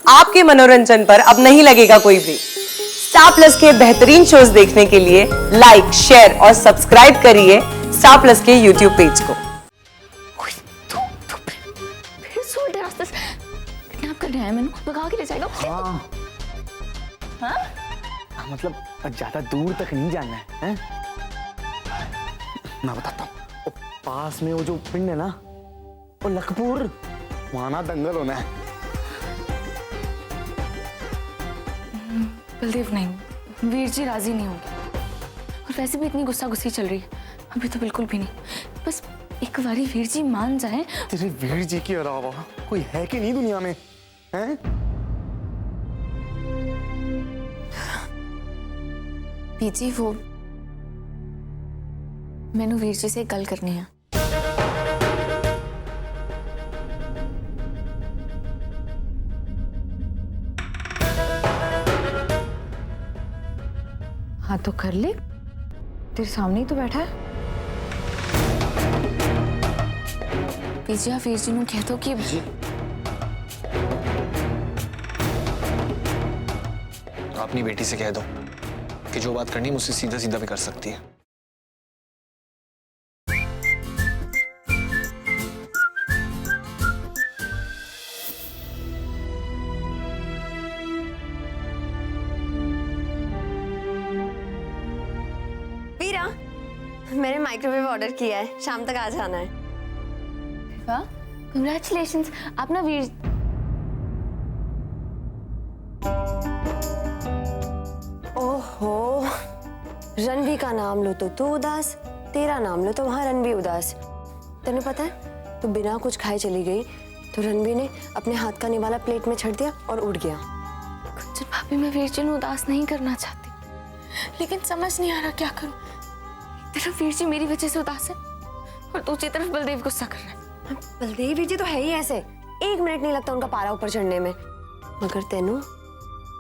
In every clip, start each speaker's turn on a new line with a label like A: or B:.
A: आपके मनोरंजन पर अब नहीं लगेगा कोई ब्रेक। स्टार प्लस के बेहतरीन शोज देखने के लिए लाइक, शेयर और सब्सक्राइब करिए स्टार प्लस के यूट्यूब पेज को।
B: किडनैप कर रहा है, मैंने भगा के ले जाएगा।
C: हाँ मतलब ज्यादा दूर तक नहीं जाना है? मैं बताता हूँ, पास में वो जो पिंड है ना, वो लखपुर, वहां ना दंगल होना है।
B: बलदेव नहीं, वीर जी राजी नहीं होंगे। और वैसे भी इतनी गुस्सा गुस्सी चल रही है, अभी तो बिल्कुल भी नहीं। बस एक बारी वीर जी मान जाए।
C: तेरे वीर जी के अलावा कोई है कि नहीं दुनिया में? हैं?
B: वीर जी, वो मैंने वीर जी से गल करनी है।
D: हाँ तो कर ले, तेरे सामने ही तो बैठा है।
B: वीर जी, आप वीर जी को कह दो कि
E: अपनी बेटी से कह दो कि जो बात करनी मुझसे सीधा सीधा भी कर सकती है।
F: वीरा, मैंने माइक्रोवेव ऑर्डर किया है, शाम तक आ जाना है।
B: वाह, कंग्रेचुलेशंस। आप ना वीर
F: ओहो, रणवी का नाम लो तो तू उदास, तेरा नाम लो तो वहां रणवी उदास। तेने पता है, तू बिना कुछ खाए चली गई तो रणवी ने अपने हाथ का निवाला प्लेट में छड़ दिया और उड़ गया।
B: कुंजन भाभी, मैं वीर जी को उदास नहीं करना चाहती, लेकिन समझ नहीं आ रहा क्या करूं। एक तरफ वीर जी मेरी वजह से उदास है और दूसरी तरफ बलदेव गुस्सा कर रहा है।
F: बलदेव वीर जी तो है ही ऐसे, 1 मिनट नहीं लगता उनका पारा ऊपर चढ़ने में। मगर तेनू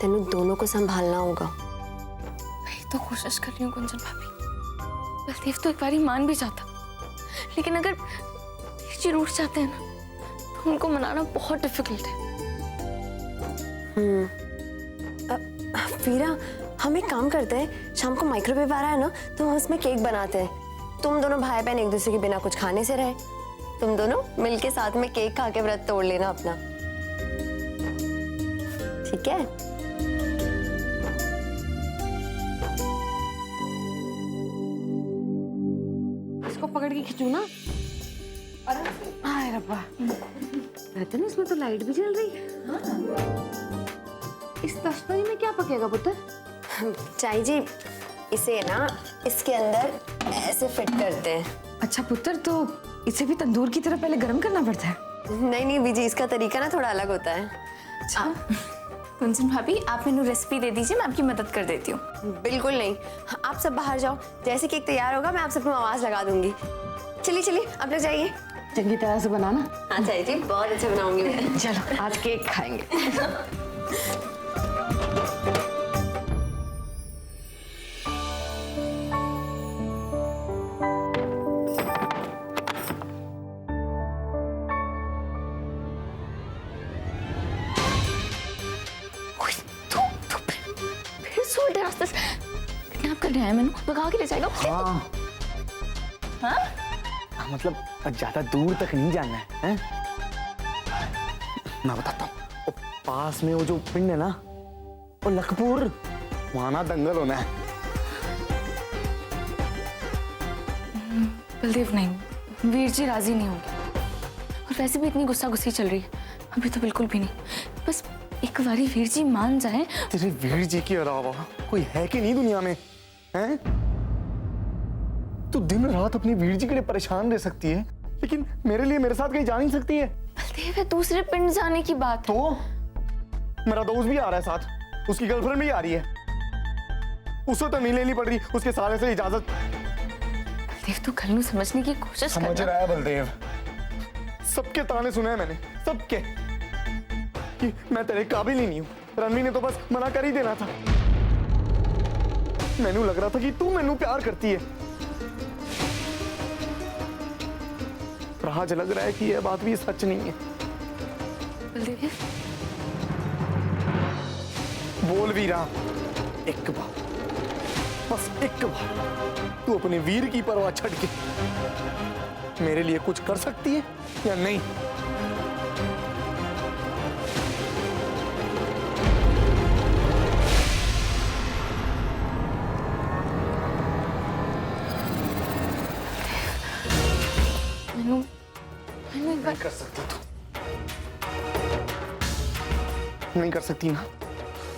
F: दोनों को संभालना होगा।
B: वही तो कोशिश कर रही हूँ कुंजन भाभी। बलदेव तो एक बार ही मान भी जाता, लेकिन अगर वीर जी रूठ जाते हैं ना, तो उनको मनाना बहुत डिफिकल्ट है।
F: वीरा, हम एक काम करते हैं, शाम को माइक्रोवेव आ रहा है ना, तो हम उसमें केक बनाते हैं। तुम दोनों भाई बहन एक दूसरे के बिना कुछ खाने से रहे, तुम दोनों मिलके साथ में केक खा के व्रत तोड़ लेना अपना, ठीक है?
D: इसको पकड़ के खींचू ना। हाय रब्बा, रहते ना इसमें तो लाइट भी जल रही है। इस तश्तरी में क्या पकेगा पुत्र?
F: चाई जी, इसे ना इसके अंदर ऐसे फिट करते हैं।
D: अच्छा पुत्र, तो इसे भी तंदूर की तरह पहले गर्म करना पड़ता है?
F: नहीं नहीं बीजी, इसका तरीका ना थोड़ा अलग होता है।
B: अच्छा कुंजन भाभी, आप मेनू रेसिपी दे दीजिए, मैं आपकी मदद कर देती हूँ।
F: बिल्कुल नहीं, आप सब बाहर जाओ, जैसे केक तैयार होगा मैं आप सबको आवाज लगा दूंगी। चलिए चलिए, आप लोग जाइए।
D: चंगी तरह से बनाना।
F: हाँ चाई जी, बहुत अच्छा बनाऊंगी मैं।
D: चलो आज केक खाएंगे।
B: फिर सोल्ड रास्ते से किडनैप कर रहा है, मैंने भगा के ले जाएगा।
C: हाँ मतलब ज्यादा दूर तक नहीं जाना है? मैं बताता हूँ, पास में वो जो पिंड है ना, वो लखपुर, वहां ना दंगल होना है।
B: बलदेव नहीं, वीर जी राजी नहीं होंगे। और वैसे भी इतनी गुस्सा गुस्सी चल रही है, अभी तो बिल्कुल भी नहीं। बस एक बारी वीर जी मान जाए।
C: तेरे वीर जी के अलावा कोई है कि नहीं दुनिया में? हैं? तू दिन रात अपनी वीर जी के लिए परेशान रह सकती है, लेकिन मेरे लिए मेरे साथ कहीं जा नहीं सकती है।
B: बलदेव, है दूसरे पिंड जाने की बात।
C: तो मेरा दोस्त भी आ रहा है साथ, उसकी गर्लफ्रेंड भी आ रही है, उसे तो नहीं लेनी पड़ रही उसके साले से इजाजत।
B: बलदेव, तू गल समझने की कोशिश कर।
C: समझ रहा है बलदेव, सबके ताने सुने हैं मैंने, सबके, कि मैं तेरे काबिल ही नहीं हूं। रणवी ने तो बस मना कर ही देना था। मैनू लग रहा था कि तू मैनू प्यार करती है, पर आज लग रहा है कि यह बात भी सच नहीं है।
B: बलदेव,
C: बोल वीरा, एक बार, बस एक बार तू अपने वीर की परवाह छੱਡ के मेरे लिए कुछ कर सकती है या नहीं? नहीं कर सकती तू, नहीं कर सकती ना,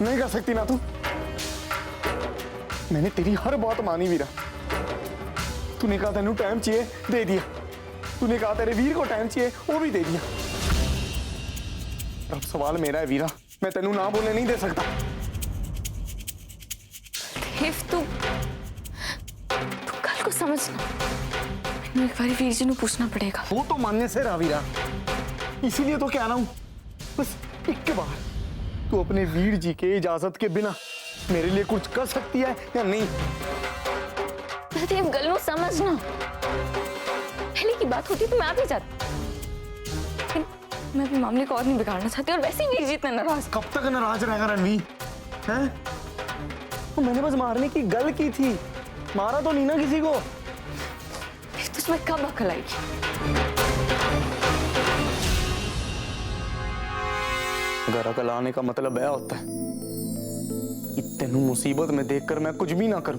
C: नहीं कर सकती ना तू। मैंने तेरी हर बात मानी वीरा। तूने कहा तेनू टाइम चाहिए, दे दिया। तूने कहा तेरे वीर को टाइम चाहिए, वो भी दे दिया। अब सवाल मेरा है वीरा, मैं तेनू ना बोलने नहीं दे सकता।
B: तू कल को समझना, मैंने एक बार वीर जी को पूछना पड़ेगा।
C: वो तो मानने से रहा वीरा, इसीलिए तो कह रहा हूं, बस एक बार तू अपने वीर जी के इजाजत के बिना मेरे लिए कुछ कर सकती है या नहीं?
B: बलदेव गल को समझना, पहले की बात होती तो मैं आ भी जाती, लेकिन मैं भी मामले को और नहीं बिगाड़ना चाहती, और वैसे ही वीर जी इतने नाराज।
C: कब तक नाराज रहेगा रणवीर? हैं? तो मैंने बस मारने की गल की थी, मारा तो नहीं ना किसी को।
B: तुझमें कब अकल आएगी?
C: घर अकल आने का मतलब यह होता है कि तेनू मुसीबत में देखकर मैं कुछ भी ना करूं,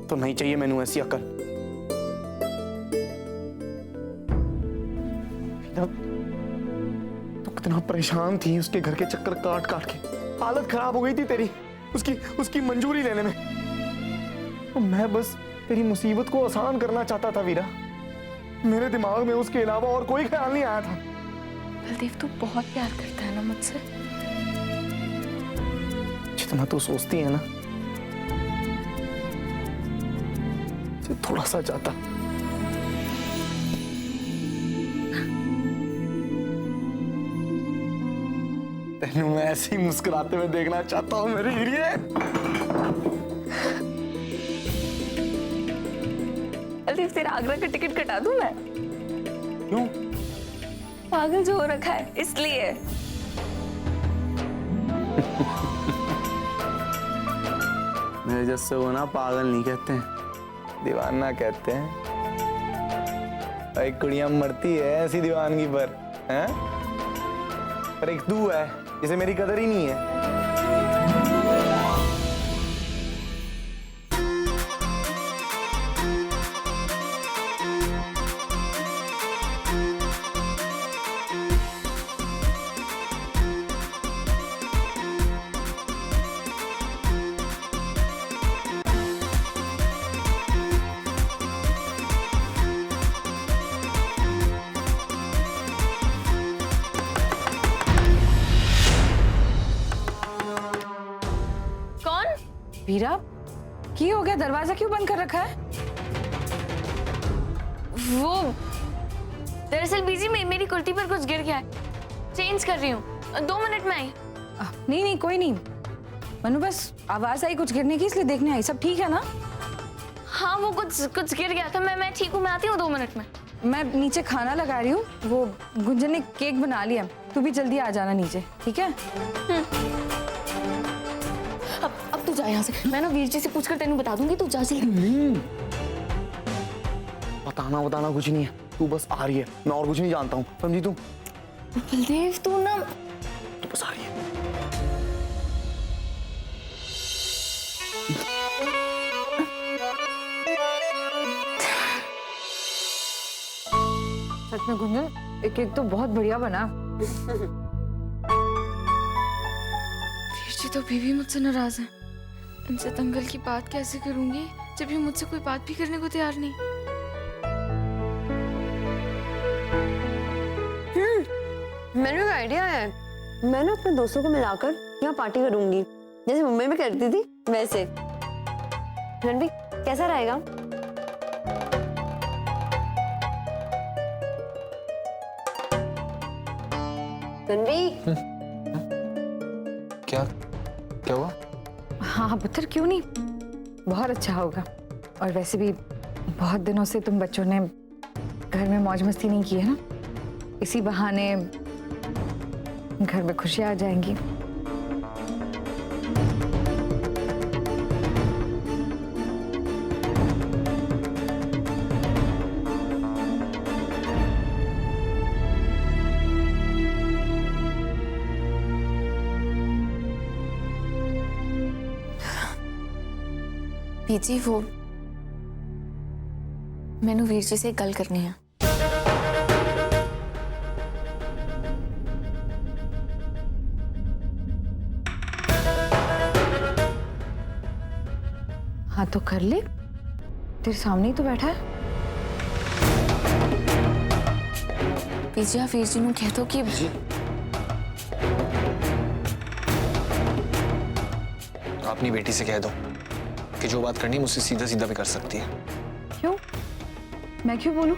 C: तो नहीं चाहिए मैनू ऐसी अकल। तो कितना परेशान थी उसके घर के चक्कर काट काट के, हालत खराब हो गई थी तेरी उसकी मंजूरी लेने में। तो मैं बस तेरी मुसीबत को आसान करना चाहता था वीरा। मेरे दिमाग में उसके अलावा और कोई ख्याल नहीं आया था।
B: बलदेव तू बहुत प्यार करता है ना मुझसे?
C: जितना तू सोचती है ना, थोड़ा सा ज्यादा। तेनू मैं ऐसे ही मुस्कुराते हुए देखना चाहता हूं मेरी हीरे।
B: बलदेव तेरा आगरा का टिकट कटा दूं मैं?
C: क्यों?
B: पागल जो हो रखा है इसलिए।
C: मेरे जैसे वो ना पागल नहीं कहते हैं, दीवाना कहते हैं। भाई कुड़ियां मरती है ऐसी दीवानगी पर, हैं? पर एक तू है जिसे मेरी कदर ही नहीं है।
D: वीरा, की हो गया? दरवाजा क्यों बंद कर रखा है?
B: वो दरअसल बीजी मेरी कुर्ती पर कुछ गिर गया है, चेंज कर रही हूँ, 2 मिनट में आई।
D: नहीं कोई नहीं, मनु बस आवाज आई कुछ गिरने की, इसलिए देखने आई। सब ठीक है ना?
B: हाँ वो कुछ गिर गया था, मैं ठीक हूँ, मैं आती हूँ 2 मिनट में।
D: मैं नीचे खाना लगा रही हूँ, वो गुंजन ने केक बना लिया, तू भी जल्दी आ जाना नीचे, ठीक है?
B: अब तू जा यहाँ से, मैं ना वीर जी से पूछकर तेनू बता दूंगी, तू जा से।
C: बताना कुछ नहीं है, तू बस आ रही है, मैं और कुछ नहीं जानता हूँ, समझी तू?
B: बलदेव तू ना,
C: तू बस आ रही है।
D: सच में गुंजन, एक केक तो बहुत बढ़िया बना।
B: वीर जी तो अभी भी मुझसे नाराज हैं। इनसे दंगल की बात कैसे करूंगी जब ये मुझसे कोई बात भी करने को तैयार नहीं।
F: मैंने एक आइडिया है। मैं ना अपने दोस्तों को मिलाकर यहाँ पार्टी करूंगी, जैसे मुंबई में करती थी वैसे। रणवीर कैसा रहेगा? रणवीर
E: क्या हुआ?
D: हाँ पत्थर, क्यों नहीं, बहुत अच्छा होगा। और वैसे भी बहुत दिनों से तुम बच्चों ने घर में मौज मस्ती नहीं की है ना, इसी बहाने घर में खुशियां आ जाएंगी।
B: पीजी वो मैनू वीर जी से एक गल करनी है।
D: हाँ तो कर ले, तेरे सामने ही तो बैठा है।
B: पीजी आप वीर जी नू कह दो कि
E: जी अपनी बेटी से कह दो कि जो बात करनी मुझसे सीधा सीधा भी कर सकती है।
D: क्यों? मैं क्यों बोलूं?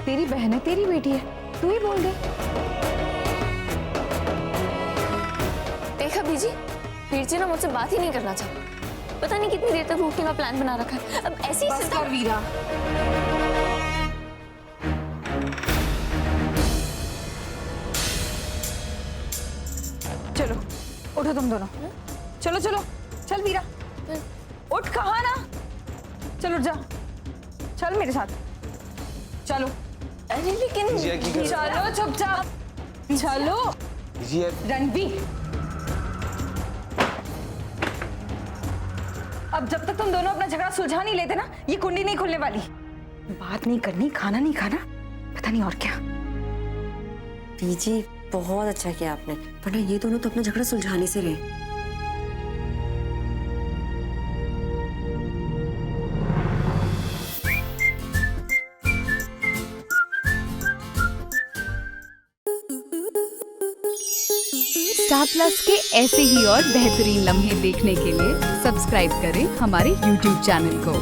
D: तेरी बहन है, तेरी बेटी है, तू ही बोल दे।
B: देखा बीजी, वीर जी ना मुझसे बात ही नहीं करना चाहता। पता नहीं कितनी देर तक रूठने का प्लान बना रखा है। अब ऐसे ही
D: बस कर वीरा। चलो उठो तुम दोनों, चलो चलो चल वीरा, उठ। कहाँ ना, चल उठ जा, चल मेरे साथ चलो।
B: अरे लेकिन
D: चलो चुपचाप चलो।
E: जी
D: रणबीर, अब जब तक तुम दोनों अपना झगड़ा सुलझा नहीं लेते ना, ये कुंडी नहीं खुलने वाली। बात नहीं करनी, खाना नहीं खाना, पता नहीं और क्या।
F: पीजी बहुत अच्छा किया आपने, वरना ये दोनों तो अपना झगड़ा सुलझाने से रहे।
G: स्टार प्लस के ऐसे ही और बेहतरीन लम्हे देखने के लिए सब्सक्राइब करें हमारे YouTube चैनल को।